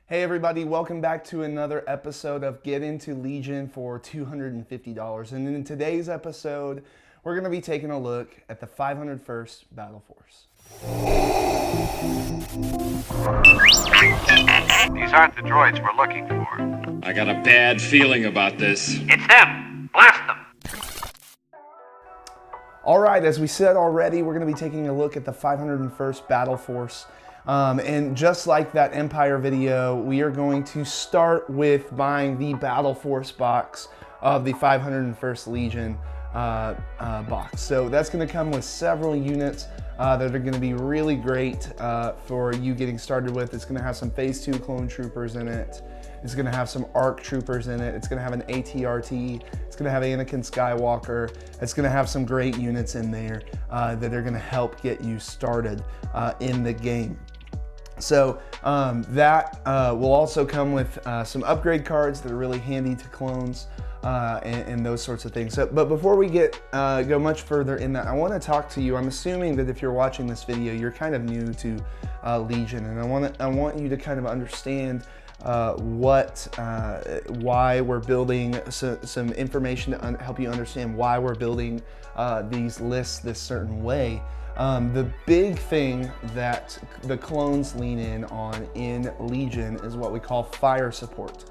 Hey everybody, welcome back to another episode of Get Into Legion for $250. And in today's episode, we're going to be taking a look at the 501st Battle Force. These aren't the droids we're looking for. I got a bad feeling about this. It's them! Blast them! All right, as we said already, we're going to be taking a look at the 501st Battle Force. And just like that Empire video, we are going to start with buying the Battle Force box of the 501st Legion box. So that's going to come with several units that are going to be really great for you getting started with. It's going to have some Phase 2 clone troopers in it. It's going to have some ARC troopers in it. It's going to have an AT-RT. It's going to have Anakin Skywalker. It's going to have some great units in there that are going to help get you started in the game. So that will also come with some upgrade cards that are really handy to clones and those sorts of things. So, but before we go much further in that, I want to talk to you. I'm assuming that if you're watching this video, you're kind of new to Legion, and I want you to kind of understand why we're building some information to help you understand why we're building these lists this certain way. The big thing that the clones lean in on in Legion is what we call fire support.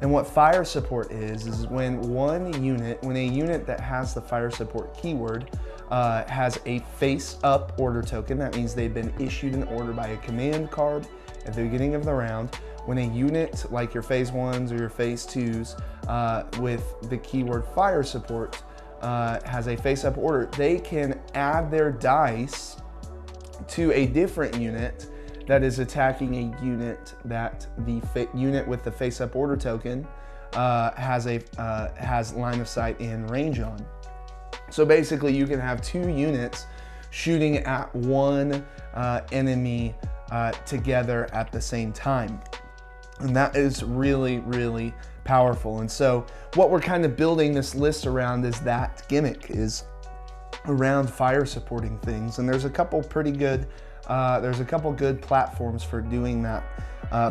And what fire support is when a unit that has the fire support keyword has a face-up order token. That means they've been issued an order by a command card at the beginning of the round. When a unit like your Phase 1s or your Phase 2s with the keyword fire support has a face-up order, they can add their dice to a different unit that is attacking a unit that the unit with the face-up order token has line of sight and range on. So basically, you can have two units shooting at one enemy together at the same time. And that is really, really powerful. And so what we're kind of building this list around is that gimmick, is around fire supporting things. And there's a couple pretty good, good platforms for doing that,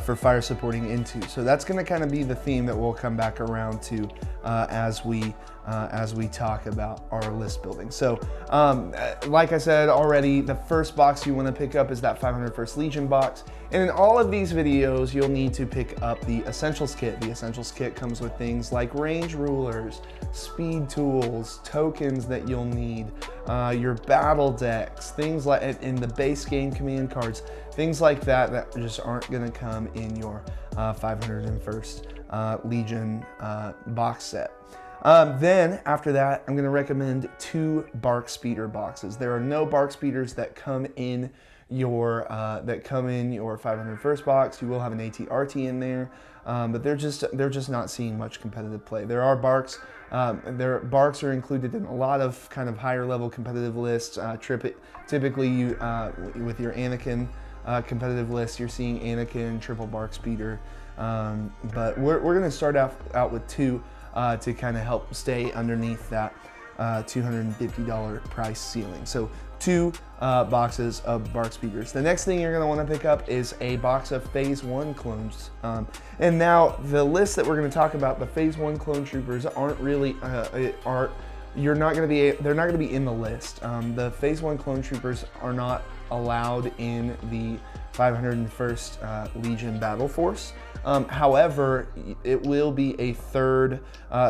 for fire supporting into. So that's going to kind of be the theme that we'll come back around to as we talk about our list building. So like I said already, the first box you want to pick up is that 501st Legion box. And in all of these videos, you'll need to pick up the Essentials Kit. The Essentials Kit comes with things like range rulers, speed tools, tokens that you'll need, your battle decks, things like in the base game command cards, things like that just aren't going to come in your 501st Legion box set. Then after that, I'm going to recommend 2 BARC Speeder boxes. There are no BARC Speeders that come in your 501st box. You will have an AT-RT in there, but they're just not seeing much competitive play. There are BARCs. BARCs are included in a lot of kind of higher level competitive lists. Typically, with your Anakin competitive list, you're seeing Anakin, triple BARC Speeder, but we're going to start out with 2 to kind of help stay underneath that $250 price ceiling. So 2 boxes of BARC Speeders. The next thing you're going to want to pick up is a box of Phase 1 clones. And now the list that we're going to talk about, the Phase 1 clone troopers aren't really they're not going to be in the list. The Phase 1 clone troopers are not allowed in the 501st Legion Battle Force. However, it will be a third.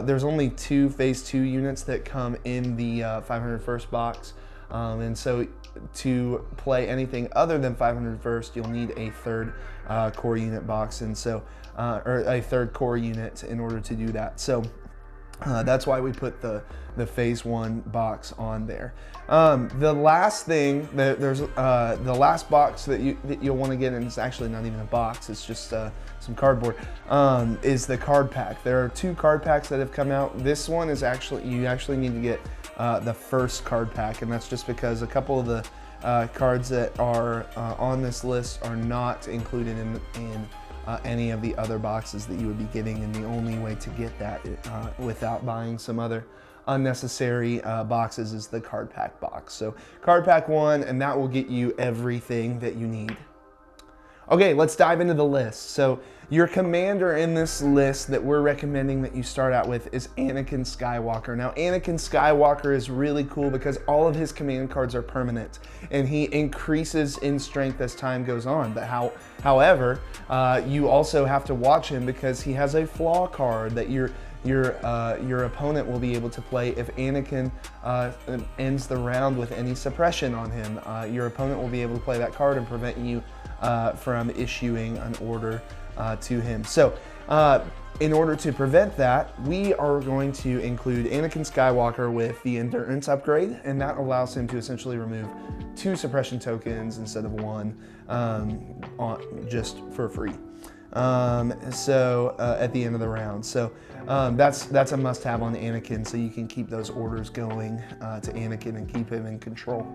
There's only 2 Phase 2 units that come in the 501st box. And so to play anything other than 501st, you'll need a third core unit box, and so or a third core unit in order to do that. So that's why we put the Phase 1 box on there. The last thing there's the last box that you'll want to get, and it's actually not even a box, it's just some cardboard, is the card pack. There are 2 card packs that have come out. This one is you actually need to get the first card pack, and that's just because a couple of the cards that are on this list are not included in any of the other boxes that you would be getting, and the only way to get that without buying some other unnecessary boxes is the card pack box. So card pack 1, and that will get you everything that you need. Okay, let's dive into the list. So Your commander in this list that we're recommending that you start out with is Anakin Skywalker. Now, Anakin Skywalker is really cool because all of his command cards are permanent, and he increases in strength as time goes on. But however, you also have to watch him because he has a flaw card that your opponent will be able to play if Anakin ends the round with any suppression on him. Your opponent will be able to play that card and prevent you from issuing an order to him. So in order to prevent that, we are going to include Anakin Skywalker with the Endurance upgrade, and that allows him to essentially remove 2 suppression tokens instead of 1 just for free. At the end of the round. So that's a must-have on Anakin, so you can keep those orders going to Anakin and keep him in control.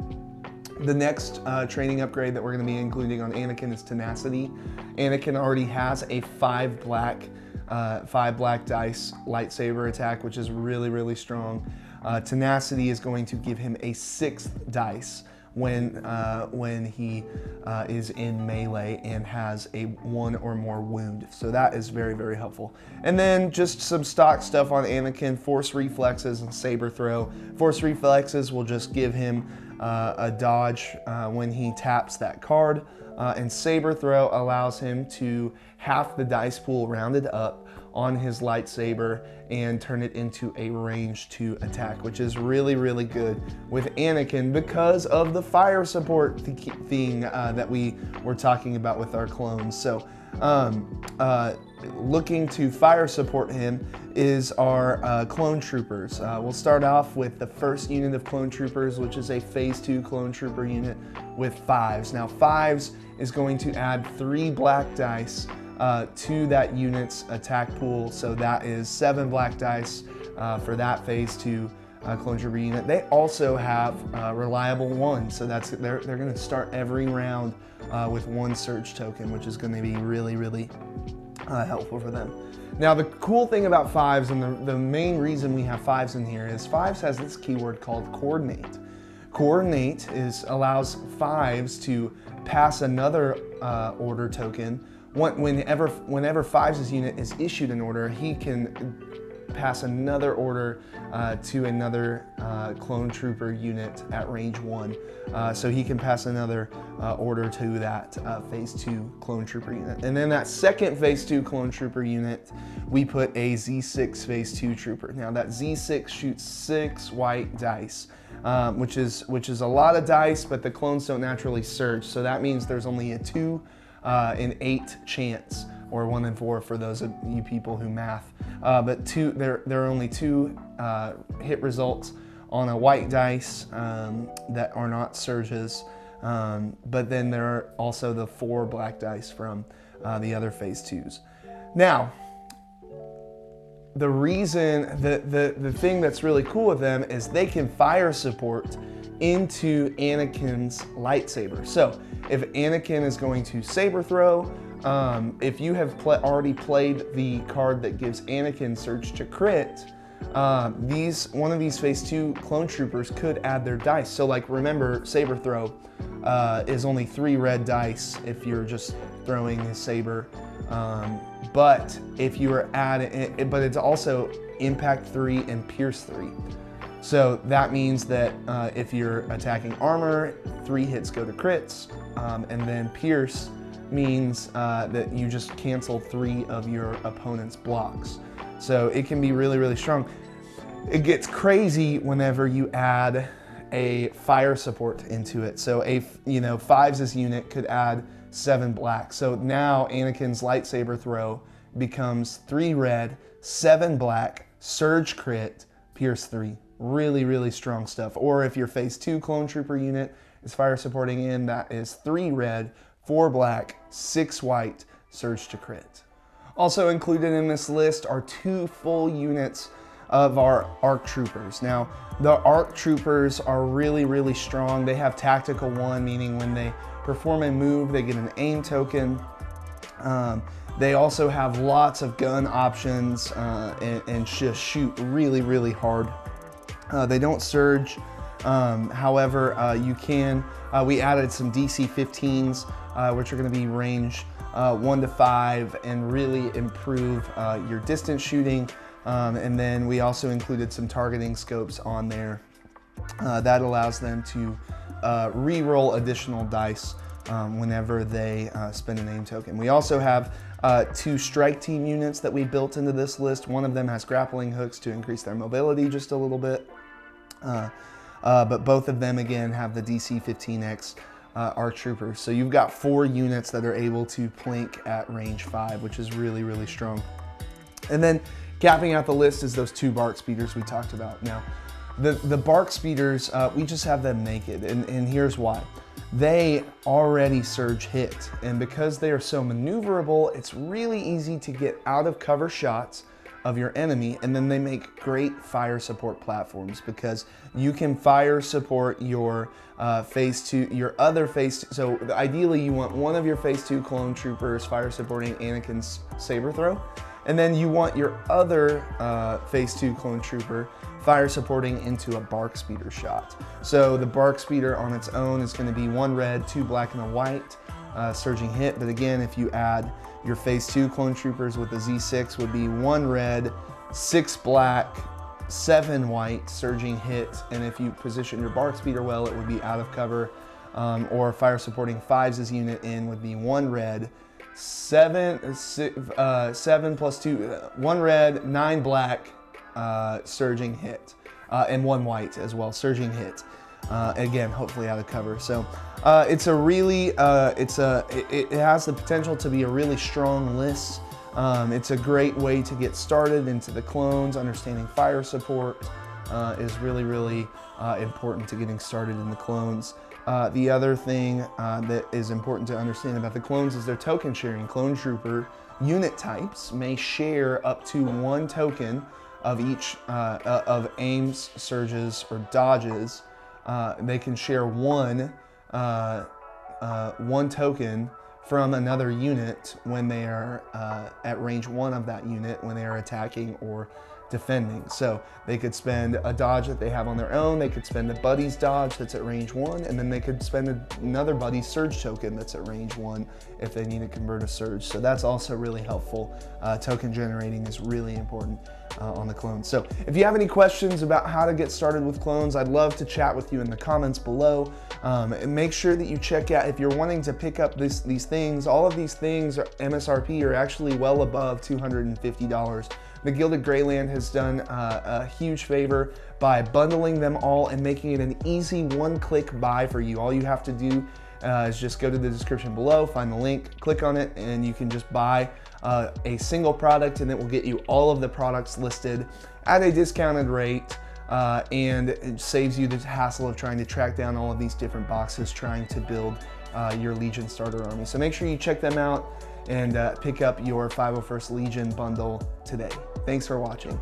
The next training upgrade that we're going to be including on Anakin is Tenacity. Anakin already has a 5 black dice lightsaber attack, which is really, really strong. Tenacity is going to give him a 6th dice when he is in melee and has a 1 or more wound. So that is very, very helpful. And then just some stock stuff on Anakin: Force Reflexes and Saber Throw. Force Reflexes will just give him a dodge when he taps that card, and Saber Throw allows him to half the dice pool rounded up on his lightsaber and turn it into a range 2 attack, which is really, really good with Anakin because of the fire support thing that we were talking about with our clones. So looking to fire support him is our clone troopers. We'll start off with the first unit of clone troopers, which is a phase 2 clone trooper unit with 5s. Now 5s is going to add 3 black dice to that unit's attack pool, so that is 7 black dice for that phase 2 clone trooper unit. They also have reliable 1, so they're going to start every round with 1 surge token, which is going to be really, really helpful for them. Now the cool thing about 5s, and the main reason we have 5s in here, is 5s has this keyword called Coordinate. Coordinate allows 5s to pass another order token. Whenever 5's unit is issued an order, he can pass another order to another clone trooper unit at range 1. So he can pass another order to that phase 2 clone trooper unit. And then that second phase 2 clone trooper unit, we put a Z6 phase 2 trooper. Now that Z6 shoots 6 white dice, which is a lot of dice, but the clones don't naturally surge. So that means there's only a 2 in 8 chance, or 1 in 4 for those of you people who math. But there are only 2 hit results on a white dice that are not surges. But then there are also the 4 black dice from the other phase 2s. Now, the reason, the thing that's really cool with them is they can fire support into Anakin's lightsaber. So if Anakin is going to saber throw, if you have already played the card that gives Anakin surge to crit, one of these phase 2 clone troopers could add their dice. So like, remember, saber throw is only 3 red dice if you're just throwing his saber. But if you are adding, but it's also impact 3 and pierce 3. So that means that if you're attacking armor, 3 hits go to crits, and then pierce means that you just cancel 3 of your opponent's blocks. So it can be really, really strong. It gets crazy whenever you add a fire support into it. So 5's unit could add 7 black. So now Anakin's lightsaber throw becomes 3 red, 7 black, surge crit, pierce 3. Really, really strong stuff. Or if your phase 2 clone trooper unit is fire supporting in, that is 3 red, 4 black, 6 white, surge to crit. Also included in this list are 2 full units of our ARC troopers. Now, the ARC troopers are really, really strong. They have tactical 1, meaning when they perform a move, they get an aim token. They also have lots of gun options and just shoot really, really hard. They don't surge. However, you can, we added some DC-15s, which are going to be range 1 to 5 and really improve your distance shooting. And then we also included some targeting scopes on there. That allows them to re-roll additional dice whenever they spend an aim token. We also have 2 strike team units that we built into this list. One of them has grappling hooks to increase their mobility just a little bit. But both of them, again, have the DC 15X ARC Troopers. So you've got 4 units that are able to plink at range 5, which is really, really strong. And then capping out the list is those 2 Bark Speeders we talked about. Now, the Bark Speeders, we just have them naked, and here's why. They already surge hit, and because they are so maneuverable, it's really easy to get out of cover shots of your enemy, and then they make great fire support platforms because you can fire support your phase 2, your other phase 2. So ideally you want one of your phase 2 clone troopers fire supporting Anakin's saber throw, and then you want your other phase 2 clone trooper fire supporting into a Bark Speeder shot. So the Bark Speeder on its own is going to be 1 red, 2 black, and a white surging hit. But again, if you add your phase 2 clone troopers with the Z6, would be 1 red, 6 black, 7 white surging hit. And if you position your Bark Speeder well, it would be out of cover. Or fire supporting 5's unit in would be 1 red, 7 plus 2, 1 red, 9 black, surging hit, and 1 white as well, surging hit. Again, hopefully out of cover. So it's a really, it has the potential to be a really strong list. It's a great way to get started into the clones. Understanding fire support is really, really important to getting started in the clones. The other thing that is important to understand about the clones is their token sharing. Clone trooper unit types may share up to 1 token of each of aims, surges, or dodges. They can share one token from another unit when they are at range 1 of that unit when they are attacking or defending. So they could spend a dodge that they have on their own, they could spend a buddy's dodge that's at range 1, and then they could spend another buddy's surge token that's at range 1 if they need to convert a surge. So that's also really helpful. Token generating is really important on the clones. So if you have any questions about how to get started with clones, I'd love to chat with you in the comments below. And make sure that you check out, if you're wanting to pick up these things, all of these things MSRP are actually well above $250. The Gilded Greyland has done a huge favor by bundling them all and making it an easy 1-click buy for you. All you have to do is just go to the description below, find the link, click on it, and you can just buy a single product, and it will get you all of the products listed at a discounted rate, and it saves you the hassle of trying to track down all of these different boxes trying to build your Legion starter army. So make sure you check them out and pick up your 501st Legion bundle today. Thanks for watching.